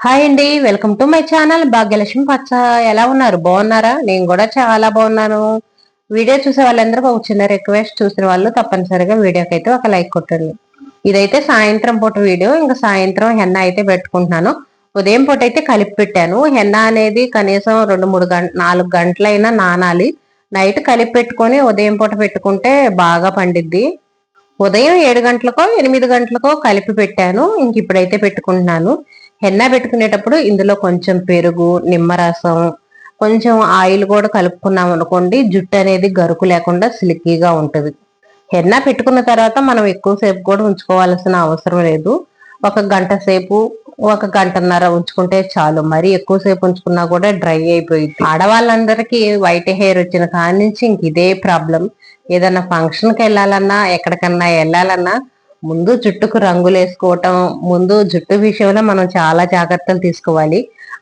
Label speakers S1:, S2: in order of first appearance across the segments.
S1: Hi అండి, welcome to my channel Bhagyalakshmi పచ్చ. ఎలా ఉన్నారు? బాగున్నారా? నేను కూడా చాలా బాగున్నాను. వీడియో చూసే వాళ్ళందరూ ఒక చిన్న రిక్వెస్ట్, చూసిన వాళ్ళు తప్పనిసరిగా వీడియోకి అయితే ఒక లైక్ కొట్టండి. ఇదైతే సాయంత్రం పూట వీడియో. ఇంకా సాయంత్రం హెన్న అయితే పెట్టుకుంటున్నాను. ఉదయం పూట అయితే కలిపి పెట్టాను. హెన్న అనేది కనీసం 2-3 4 గంటలైనా నానాలి. నైట్ కలిపి పెట్టుకొని ఉదయం పూట పెట్టుకుంటే బాగా పండిద్ది. ఉదయం 7 గంటలకో 8 గంటలకో కలిపి పెట్టాను. ఇంక ఇప్పుడైతే పెట్టుకుంటున్నాను. హెన్న పెట్టుకునేటప్పుడు ఇందులో కొంచెం పెరుగు, నిమ్మరసం, కొంచెం ఆయిల్ కూడా కలుపుకున్నాం అనుకోండి, జుట్టు అనేది గరుకు లేకుండా సిల్కీగా ఉంటుంది. హెన్న పెట్టుకున్న తర్వాత మనం ఎక్కువసేపు కూడా ఉంచుకోవాల్సిన అవసరం లేదు. 1 గంట సేపు, 1 గంటన్నర ఉంచుకుంటే చాలు. మరి ఎక్కువసేపు ఉంచుకున్నా కూడా డ్రై అయిపోయింది. ఆడవాళ్ళందరికీ వైట్ హెయిర్ వచ్చిన కాడి నుంచి ఇంక ఇదే ప్రాబ్లం. ఏదైనా ఫంక్షన్కి వెళ్ళాలన్నా, ఎక్కడికన్నా వెళ్ళాలన్నా ముందు జుట్టుకు రంగులు వేసుకోవటం, ముందు జుట్టు విషయంలో మనం చాలా జాగ్రత్తలు తీసుకోవాలి.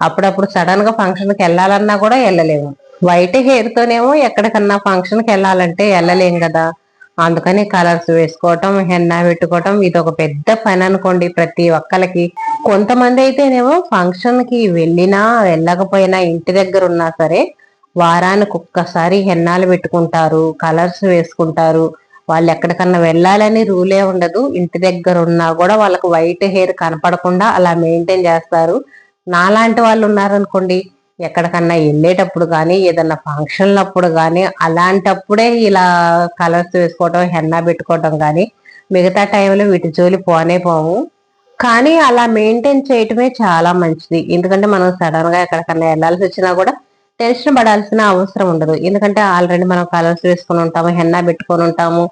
S1: అప్పుడప్పుడు సడన్ గా ఫంక్షన్కి వెళ్ళాలన్నా కూడా వెళ్ళలేము. వైట్ హెయిర్ తోనేమో ఎక్కడికన్నా ఫంక్షన్కి వెళ్ళాలంటే వెళ్ళలేం కదా. అందుకని కలర్స్ వేసుకోవటం, హెన్నా పెట్టుకోవటం ఇది ఒక పెద్ద పని అనుకోండి ప్రతి ఒక్కరికి. కొంతమంది అయితేనేమో ఫంక్షన్ కి వెళ్ళినా వెళ్ళకపోయినా ఇంటి దగ్గర ఉన్నా సరే వారానికి ఒక్కసారి హెన్నాలు పెట్టుకుంటారు, కలర్స్ వేసుకుంటారు. వాళ్ళు ఎక్కడికన్నా వెళ్ళాలని రూలే ఉండదు. ఇంటి దగ్గర ఉన్నా కూడా వాళ్ళకి వైట్ హెయిర్ కనపడకుండా అలా మెయింటైన్ చేస్తారు. నాలాంటి వాళ్ళు ఉన్నారనుకోండి, ఎక్కడికన్నా వెళ్ళేటప్పుడు కానీ, ఏదన్నా ఫంక్షన్లప్పుడు కానీ, అలాంటప్పుడే ఇలా కలర్స్ వేసుకోవటం, హెన్నా పెట్టుకోవటం కానీ, మిగతా టైంలో వీటి జోలి పోనే పోము. కానీ అలా మెయింటైన్ చేయటమే చాలా మంచిది. ఎందుకంటే మనం సడన్ గా ఎక్కడికన్నా వెళ్ళాల్సి వచ్చినా కూడా టెన్షన్ పడాల్సిన అవసరం ఉండదు. ఎందుకంటే ఆల్రెడీ మనం కలర్స్ వేసుకొని ఉంటాము, హెన్నా పెట్టుకొని ఉంటాము.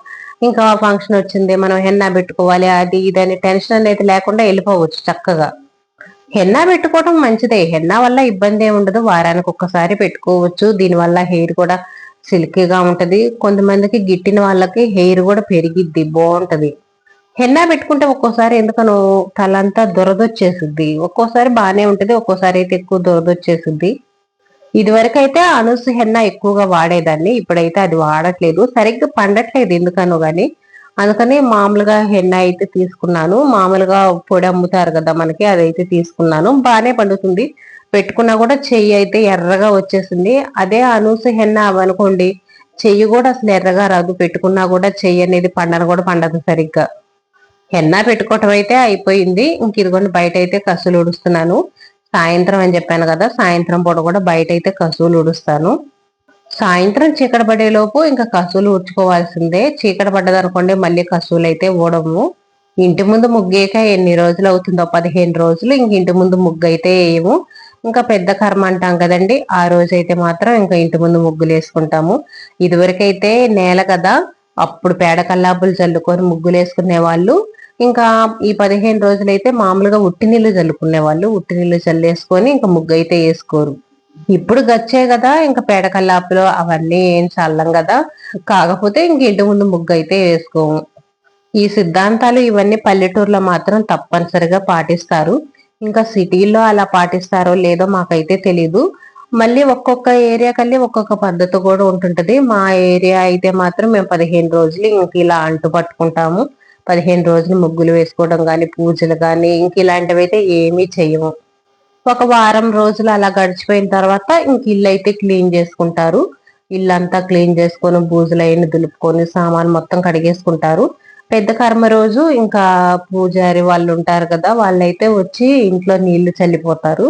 S1: ఇంకా ఫంక్షన్ వచ్చింది, మనం హెన్నా పెట్టుకోవాలి, అది ఇదని టెన్షన్ అనేది లేకుండా వెళ్ళిపోవచ్చు చక్కగా. హెన్నా పెట్టుకోవడం మంచిదే. హెన్నా వల్ల ఇబ్బంది ఏమి ఉండదు. వారానికి ఒక్కసారి పెట్టుకోవచ్చు. దీనివల్ల హెయిర్ కూడా సిల్కీగా ఉంటది. కొంతమందికి గిట్టిన వాళ్ళకి హెయిర్ కూడా పెరిగిద్ది, బాగుంటది. హెన్నా పెట్టుకుంటే ఒక్కోసారి ఎందుకనో తలంతా దురదొచ్చేసిద్ది. ఒక్కోసారి బాగానే ఉంటది, ఒక్కోసారి అయితే ఎక్కువ దురదొచ్చేసిద్ది. ఇదివరకైతే అనూస్ హెన్నా ఎక్కువగా వాడేదాన్ని. ఇప్పుడైతే అది వాడట్లేదు, సరిగ్గా పండట్లేదు ఎందుకనో గాని. అందుకని మామూలుగా హెన్నా అయితే తీసుకున్నాను. మామూలుగా పొడి అమ్ముతారు కదా మనకి, అదైతే తీసుకున్నాను. బాగానే పండుతుంది. పెట్టుకున్నా కూడా చెయ్యి అయితే ఎర్రగా వచ్చేసింది. అదే అనూస్ హెన్నా అవనుకోండి, చెయ్యి కూడా అసలు ఎర్రగా రాదు. పెట్టుకున్నా కూడా చెయ్యి అనేది పండను కూడా పండదు సరిగ్గా. హెన్నా పెట్టుకోవటం అయితే అయిపోయింది. ఇంక ఇదిగోండి బయట అయితే కసులు ఉడుస్తున్నాను. సాయంత్రం అని చెప్పాను కదా, సాయంత్రం పూట కూడా బయట అయితే కసువులు ఉడుస్తాను. సాయంత్రం చీకటి పడేలోపు ఇంకా కసువులు ఊడ్చుకోవాల్సిందే. చీకటి పడ్డదనుకోండి మళ్ళీ కసువులు అయితే ఊడము. ఇంటి ముందు ముగ్గేక ఎన్ని రోజులు అవుతుందో, 15 రోజులు ఇంక ఇంటి ముందు ముగ్గు అయితే వేయము. ఇంకా పెద్ద కర్మ అంటాం కదండి, ఆ రోజైతే మాత్రం ఇంకా ఇంటి ముందు ముగ్గులు వేసుకుంటాము. ఇదివరకైతే నేల కదా, అప్పుడు పేడ కల్లాపులు చల్లుకొని ముగ్గులు వేసుకునే వాళ్ళు. ఇంకా ఈ 15 రోజులైతే మామూలుగా ఉట్టి నీళ్లు చల్లుకునే వాళ్ళు. ఉట్టి నీళ్లు చల్లేసుకొని ఇంకా ముగ్గు అయితే వేసుకోరు. ఇప్పుడు గచ్చే కదా, ఇంకా పేడ కల్లాపులు అవన్నీ ఏం చల్లం కదా. కాకపోతే ఇంక ఇంటి ముందు ముగ్గు అయితే వేసుకోము. ఈ సిద్ధాంతాలు ఇవన్నీ పల్లెటూరులో మాత్రం తప్పనిసరిగా పాటిస్తారు. ఇంకా సిటీల్లో అలా పాటిస్తారో లేదో మాకైతే తెలీదు. మళ్ళీ ఒక్కొక్క ఏరియా కల్లి ఒక్కొక్క పద్ధతి కూడా ఉంటుంటది. మా ఏరియా అయితే మాత్రం మేము 15 రోజులు ఇంక ఇలా అంటు పట్టుకుంటాము. 15 రోజులు ముగ్గులు వేసుకోవడం కానీ, పూజలు కానీ, ఇంక ఇలాంటివి అయితే ఏమీ చెయ్యము. ఒక వారం రోజులు అలా గడిచిపోయిన తర్వాత ఇంక ఇల్లు అయితే క్లీన్ చేసుకుంటారు. ఇల్లంతా క్లీన్ చేసుకొని బూజులైన దులుపుకొని సామాన్ మొత్తం కడిగేసుకుంటారు. పెద్ద కర్మ రోజు ఇంకా పూజారి వాళ్ళు ఉంటారు కదా, వాళ్ళైతే వచ్చి ఇంట్లో నీళ్లు చల్లిపోతారు.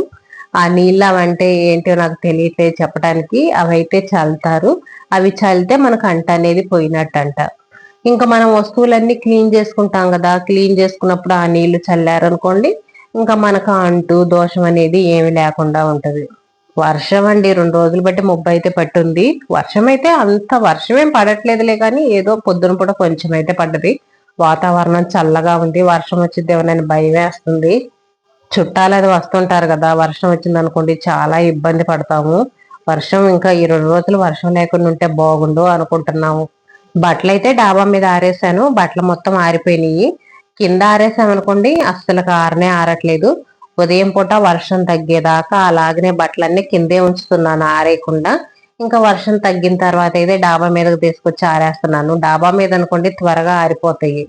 S1: ఆ నీళ్ళు అవంటే ఏంటో నాకు తెలియట్లేదు చెప్పడానికి. అవైతే చల్లుతారు. అవి చల్లితే మనకు అంట అనేది పోయినట్టంట. ఇంకా మనం వస్తువులన్నీ క్లీన్ చేసుకుంటాం కదా, క్లీన్ చేసుకున్నప్పుడు ఆ నీళ్లు చల్లారనుకోండి, ఇంకా మనకు అంటూ దోషం అనేది ఏమి లేకుండా ఉంటది. వర్షం అండి 2 రోజులు బట్టి ముబ్బు అయితే పట్టుంది. వర్షం అయితే అంత వర్షం ఏం పడట్లేదులే కానీ, ఏదో పొద్దున పూట కొంచెం అయితే పడ్డది. వాతావరణం చల్లగా ఉంది. వర్షం వచ్చిద్దేమోనని భయం వేస్తుంది. చుట్టాలు అది వస్తుంటారు కదా, వర్షం వచ్చింది అనుకోండి చాలా ఇబ్బంది పడతాము. వర్షం ఇంకా ఈ 2 రోజులు వర్షం లేకుండా ఉంటే బాగుండు అనుకుంటున్నాము. బట్టలు అయితే డాబా మీద ఆరేసాను. బట్టలు మొత్తం ఆరిపోయినాయి. కింద ఆరేసామనుకోండి అస్సలు ఆరనే ఆరట్లేదు. ఉదయం పూట వర్షం తగ్గేదాకా అలాగనే బట్టలన్నీ కిందే ఉంచుతున్నాను ఆరేయకుండా. ఇంకా వర్షం తగ్గిన తర్వాత అయితే డాబా మీదకి తీసుకొచ్చి ఆరేస్తున్నాను. డాబా మీద అనుకోండి త్వరగా ఆరిపోతాయి.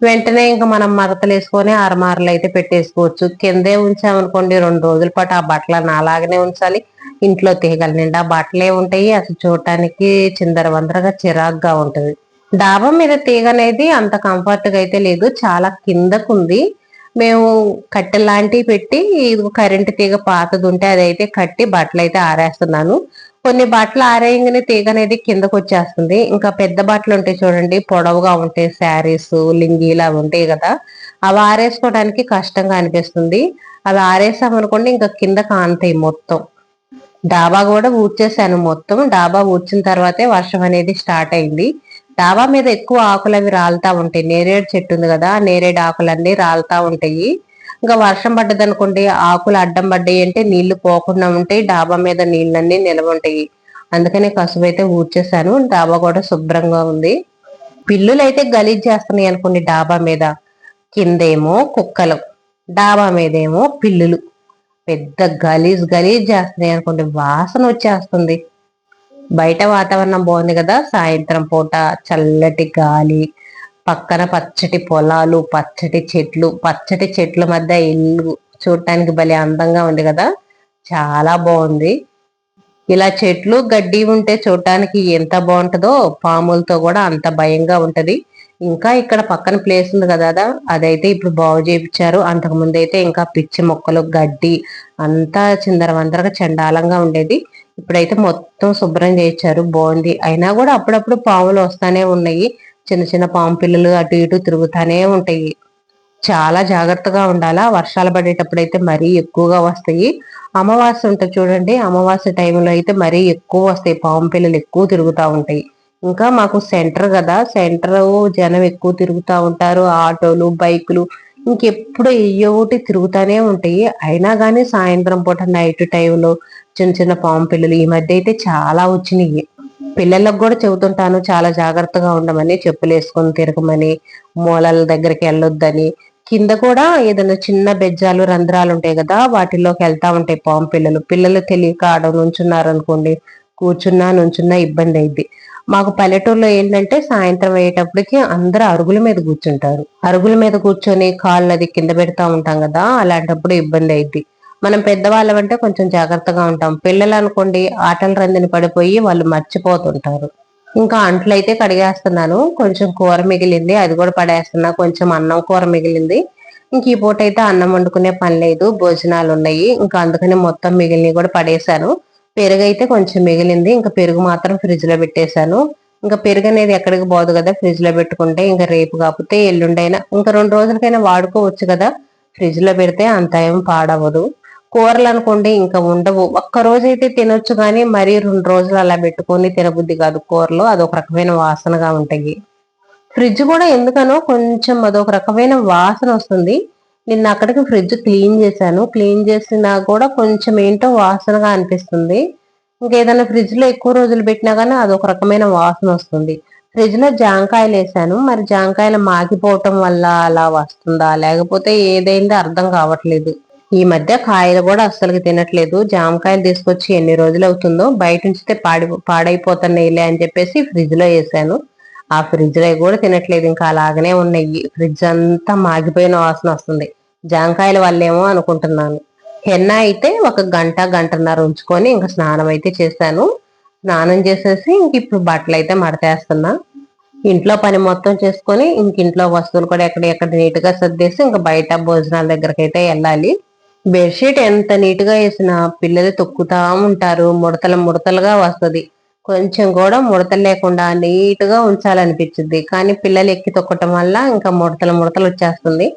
S1: వెంటనే ఇంకా మనం మడతలు వేసుకొని అరమారలు అయితే పెట్టేసుకోవచ్చు. కిందే ఉంచామనుకోండి 2 రోజుల పాటు ఆ బట్టలను అలాగనే ఉంచాలి. ఇంట్లో తీగల నిండా బట్టలే ఉంటాయి. అసలు చూడటానికి చిందరవందరగా చిరాగ్గా ఉంటది. డాబా మీద తీగ అనేది అంత కంఫర్ట్ గా అయితే లేదు, చాలా కిందకుంది. మేము కట్టెలాంటివి పెట్టి ఇది కరెంట్ తీగ పాతది ఉంటే అదైతే కట్టి బట్టలు అయితే ఆరేస్తున్నాను. కొన్ని బట్టలు ఆరేయంగానే తీగ అనేది కిందకు వచ్చేస్తుంది. ఇంకా పెద్ద బట్టలు ఉంటాయి చూడండి, పొడవుగా ఉంటాయి, శారీస్ లింగీలు అవి ఉంటాయి కదా, అవి ఆరేసుకోవడానికి కష్టంగా అనిపిస్తుంది. అవి ఆరేసామనుకోండి ఇంకా కింద కాంతాయి మొత్తం. డాబా కూడా ఊడ్చేసాను మొత్తం. డాబా ఊడ్చిన తర్వాతే వర్షం అనేది స్టార్ట్ అయింది. డాబా మీద ఎక్కువ ఆకులు అవి రాలుతా ఉంటాయి. నేరేడు చెట్టు ఉంది కదా, నేరేడు ఆకులన్నీ రాలుతా ఉంటాయి. ఇంకా వర్షం పడ్డది అనుకోండి, ఆకులు అడ్డం పడ్డాయి అంటే నీళ్లు పోకుండా ఉంటాయి, డాబా మీద నీళ్ళన్నీ నిలవ ఉంటాయి. అందుకనే కసువు అయితే ఊడ్చేసాను. డాబా కూడా శుభ్రంగా ఉంది. పిల్లులు అయితే గలీజ్ చేస్తున్నాయి అనుకోండి డాబా మీద. కిందేమో కుక్కలు, డాబా మీదేమో పిల్లులు పెద్ద గలీజ్ గలీజ్ చేస్తున్నాయి అనుకోండి, వాసన వచ్చేస్తుంది. బయట వాతావరణం బాగుంది కదా, సాయంత్రం పూట చల్లటి గాలి, పక్కన పచ్చటి పొలాలు, పచ్చటి చెట్ల మధ్య ఇల్లు చూడటానికి భలే అందంగా ఉంది కదా, చాలా బాగుంది. ఇలా చెట్లు గడ్డి ఉంటే చూడటానికి ఎంత బాగుంటుందో పాములతో కూడా అంత భయంగా ఉంటది. ఇంకా ఇక్కడ పక్కన ప్లేస్ ఉంది కదా, అదైతే ఇప్పుడు బాగు చేయించారు. అంతకు ముందు అయితే ఇంకా పిచ్చి మొక్కలు గడ్డి అంతా చిందరవందరగా చండాలంగా ఉండేది. ఇప్పుడైతే మొత్తం శుభ్రం చేయించారు, బాగుంది. అయినా కూడా అప్పుడప్పుడు పాములు వస్తానే ఉన్నాయి. చిన్న చిన్న పాము పిల్లలు అటు ఇటు తిరుగుతానే ఉంటాయి. చాలా జాగ్రత్తగా ఉండాలా. వర్షాలు పడేటప్పుడు అయితే మరీ ఎక్కువగా వస్తాయి. అమావాస్య ఉంటుంది చూడండి, అమావాస్య టైంలో అయితే మరీ ఎక్కువ వస్తాయి, పాము పిల్లలు ఎక్కువ తిరుగుతూ ఉంటాయి. ఇంకా మాకు సెంటర్ కదా, సెంటర్ జనం ఎక్కువ తిరుగుతూ ఉంటారు, ఆటోలు బైకులు ఇంకెప్పుడు ఒకటి తిరుగుతానే ఉంటాయి. అయినా కానీ సాయంత్రం పూట నైట్ టైంలో చిన్న చిన్న పాము పిల్లలు ఈ మధ్య అయితే చాలా వచ్చినాయి. పిల్లలకు కూడా చెబుతుంటాను చాలా జాగ్రత్తగా ఉండమని, చెప్పులు వేసుకొని తిరగమని, మూలల దగ్గరికి వెళ్ళొద్దని. కింద కూడా ఏదైనా చిన్న బెజ్జాలు రంధ్రాలు ఉంటాయి కదా, వాటిలోకి వెళ్తా ఉంటాయి పాము పిల్లలు. పిల్లలు తెలియక ఆడ నుంచున్నారు అనుకోండి, కూర్చున్నా నుంచున్నా ఇబ్బంది అయింది. మాకు పల్లెటూరులో ఏంటంటే సాయంత్రం అయ్యేటప్పటికి అందరూ అరుగుల మీద కూర్చుంటారు. అరుగుల మీద కూర్చొని కాళ్ళు అది కింద పెడతా ఉంటాం కదా, అలాంటప్పుడు ఇబ్బంది అయింది. మనం పెద్దవాళ్ళం అంటే కొంచెం జాగ్రత్తగా ఉంటాం. పిల్లలు అనుకోండి ఆటల రందిని పడిపోయి వాళ్ళు మర్చిపోతుంటారు. ఇంకా అంట్లు అయితే కడిగేస్తున్నాను. కొంచెం కూర మిగిలింది, అది కూడా పడేస్తున్నా. కొంచెం అన్నం కూర మిగిలింది. ఇంక ఈ పూట అయితే అన్నం వండుకునే పని లేదు, భోజనాలు ఉన్నాయి. ఇంకా అందుకని మొత్తం మిగిలినవి కూడా పడేశాను. పెరుగు అయితే కొంచెం మిగిలింది, ఇంకా పెరుగు మాత్రం ఫ్రిడ్జ్ లో పెట్టేశాను. ఇంకా పెరుగు అనేది ఎక్కడికి పోదు కదా, ఫ్రిడ్జ్ లో పెట్టుకుంటే ఇంకా రేపు కాకపోతే ఎల్లుండైనా ఇంకా 2 రోజులకైనా వాడుకోవచ్చు కదా. ఫ్రిడ్జ్ లో పెడితే అంత ఏం పాడవదు. కూరలు అనుకోండి ఇంకా ఉండవు, ఒక్క రోజు అయితే తినొచ్చు కానీ మరీ 2 రోజులు అలా పెట్టుకొని తినబుద్ధి కాదు. కూరలు అదొక రకమైన వాసనగా ఉంటాయి. ఫ్రిడ్జ్ కూడా ఎందుకనో కొంచెం అదొక రకమైన వాసన వస్తుంది. నిన్న అక్కడికి ఫ్రిడ్జ్ క్లీన్ చేశాను, క్లీన్ చేసినా కూడా కొంచెం ఏంటో వాసనగా అనిపిస్తుంది. ఇంకేదైనా ఫ్రిడ్జ్ లో ఎక్కువ రోజులు పెట్టినా కానీ అదొక రకమైన వాసన వస్తుంది. ఫ్రిడ్జ్ లో జాంకాయలు వేసాను, మరి జాంకాయలు మాగిపోవటం వల్ల అలా వస్తుందా లేకపోతే ఏదైందో అర్థం కావట్లేదు. ఈ మధ్య కాయలు కూడా అస్సలు తినట్లేదు. జామకాయలు తీసుకొచ్చి ఎన్ని రోజులు అవుతుందో, బయట ఉంచితే పాడైపోతున్నాయిలే అని చెప్పేసి ఫ్రిడ్జ్ లో వేసాను. ఆ ఫ్రిడ్జ్ లో కూడా తినట్లేదు, ఇంకా అలాగనే ఉన్నాయి. ఫ్రిడ్జ్ అంతా మాగిపోయిన వాసన వస్తుంది. జామకాయల వల్లేమో అనుకుంటున్నాను. హెన్న అయితే ఒక గంటన్నర ఉంచుకొని ఇంకా స్నానం అయితే చేశాను. స్నానం చేసేసి ఇంక ఇప్పుడు బట్టలు అయితే మడతేస్తున్నా. ఇంట్లో పని మొత్తం చేసుకొని ఇంక ఇంట్లో వస్తువులు కూడా ఎక్కడ నీట్ గా సర్దేసి ఇంకా బయట భోజనాల దగ్గరకి అయితే వెళ్ళాలి. బెడ్షీట్ ఎంత నీట్ గా వేసినా పిల్లలు తొక్కుతా ఉంటారు, ముడతలు ముడతలుగా వస్తుంది. కొంచెం కూడా ముడతలు లేకుండా నీట్ గా ఉంచాలనిపించింది, కానీ పిల్లలు ఎక్కి తొక్కటం వల్ల ఇంకా ముడతలు వచ్చేస్తుంది.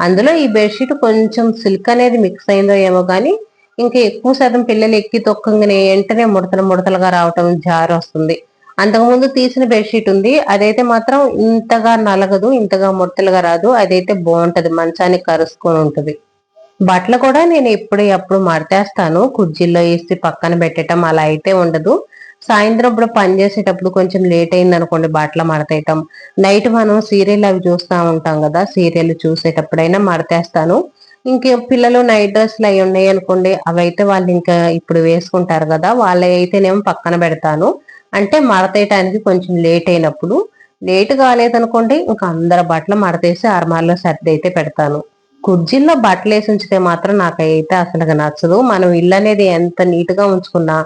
S1: అందులో ఈ బెడ్షీట్ కొంచెం సిల్క్ అనేది మిక్స్ అయిందో ఏమో కానీ ఇంకా ఎక్కువ శాతం పిల్లలు ఎక్కి తొక్కగానే వెంటనే ముడతలుగా రావటం, జారి వస్తుంది. అంతకుముందు తీసిన బెడ్షీట్ ఉంది, అదైతే మాత్రం ఇంతగా నలగదు, ఇంతగా ముడతలుగా రాదు. అదైతే బాగుంటది, మంచానికి కరుసుకొని ఉంటది. బట్టలు కూడా నేను ఎప్పుడు మడతేస్తాను, కుర్చీల్లో వేసి పక్కన పెట్టడం అలా అయితే ఉండదు. సాయంత్రం ఇప్పుడు పని చేసేటప్పుడు కొంచెం లేట్ అయింది అనుకోండి బట్టలు మడతేయటం. నైట్ మనం సీరియల్ అవి చూస్తూ ఉంటాం కదా, సీరియల్ చూసేటప్పుడైనా మడతేస్తాను. ఇంక పిల్లలు నైట్ డ్రెస్లు అవి ఉన్నాయి అనుకోండి, అవైతే వాళ్ళు ఇంకా ఇప్పుడు వేసుకుంటారు కదా, వాళ్ళ అయితేనేమో పక్కన పెడతాను. అంటే మడతేయటానికి కొంచెం లేట్ అయినప్పుడు. లేటు కాలేదనుకోండి ఇంకా అందరి బట్టలు మడతేసి అరమాల్లో సర్ది అయితే పెడతాను. కుర్జీల్లో బట్టలు వేసి ఉంచితే మాత్రం నాకైతే అసలు నచ్చదు. మనం ఇల్లు అనేది ఎంత నీట్ గా ఉంచుకున్నా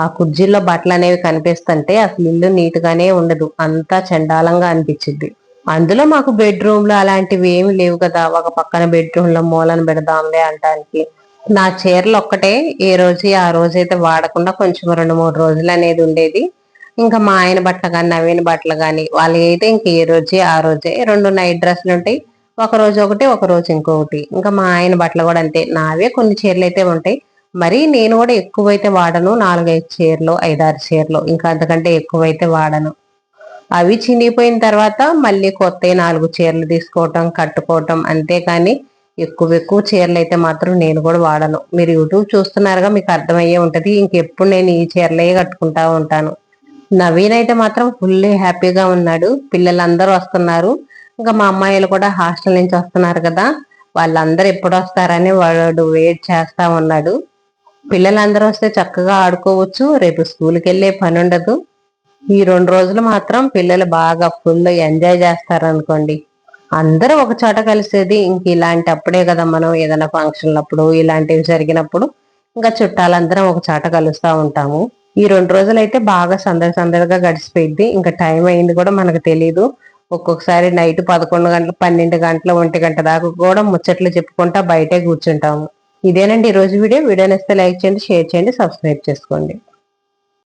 S1: ఆ కుర్జీల్లో బట్టలు అనేవి కనిపిస్తుంటే అసలు ఇల్లు నీట్ గానే ఉండదు, అంతా చండాలంగా అనిపించింది. అందులో మాకు బెడ్రూమ్ లో అలాంటివి ఏమి లేవు కదా, ఒక పక్కన బెడ్రూమ్ లో మూలను పెడదాంలే అంటానికి. నా చీరలు ఒక్కటే ఏ రోజు ఆ రోజైతే వాడకుండా కొంచెం 2-3 రోజులు అనేది ఉండేది. ఇంకా మా ఆయన బట్టలు కానీ నవీన బట్టలు కానీ వాళ్ళు అయితే ఇంక ఏ రోజే ఆ రోజే 2 నైట్ డ్రెస్సులు ఉంటాయి. ఒక రోజు ఒకటి ఒక రోజు ఇంకొకటి. ఇంకా మా ఆయన బట్టలు కూడా అంతే, నావే కొన్ని చీరలు అయితే ఉంటాయి. మరి నేను కూడా ఎక్కువైతే వాడను, 4-5 చీరలు 5-6 చీరలు, ఇంకా అంతకంటే ఎక్కువైతే వాడను. అవి చినిగిపోయిన తర్వాత మళ్ళీ కొత్త 4 చీరలు తీసుకోవటం కట్టుకోవటం అంతేకాని ఎక్కువ ఎక్కువ చీరలు అయితే మాత్రం నేను కూడా వాడను. మీరు యూట్యూబ్ చూస్తున్నారుగా, మీకు అర్థమయ్యే ఉంటది. ఇంకెప్పుడు నేను ఈ చీరలే కట్టుకుంటా ఉంటాను. నవీన్ అయితే మాత్రం ఫుల్లీ హ్యాపీగా ఉన్నాడు. పిల్లలందరూ వస్తున్నారు. ఇంకా మా అమ్మాయిలు కూడా హాస్టల్ నుంచి వస్తున్నారు కదా, వాళ్ళందరూ ఎప్పుడు వస్తారని వాడు వెయిట్ చేస్తా ఉన్నాడు. పిల్లలందరూ వస్తే చక్కగా ఆడుకోవచ్చు, రేపు స్కూల్కి వెళ్ళే పని ఉండదు. ఈ 2 రోజులు మాత్రం పిల్లలు బాగా ఫుల్ ఎంజాయ్ చేస్తారనుకోండి. అందరూ ఒక చోట కలిసేది ఇంక ఇలాంటి అప్పుడే కదా, మనం ఏదైనా ఫంక్షన్లప్పుడు ఇలాంటివి జరిగినప్పుడు ఇంకా చుట్టాలందరం ఒక చోట కలుస్తా ఉంటాము. ఈ 2 రోజులు అయితే బాగా సందడి సందడిగా గడిచిపోయింది. ఇంకా టైం అయింది కూడా మనకు తెలీదు. ఒక్కొక్కసారి నైట్ 11 గంటలు 12 గంటలు 1 గంట దాకా కూడా ముచ్చట్లు చెప్పుకుంటా బయటే కూర్చుంటాము. ఇదేనండి ఈ రోజు వీడియో. వీడియో నచ్చితే లైక్ చేయండి, షేర్ చేయండి, సబ్స్క్రైబ్ చేసుకోండి.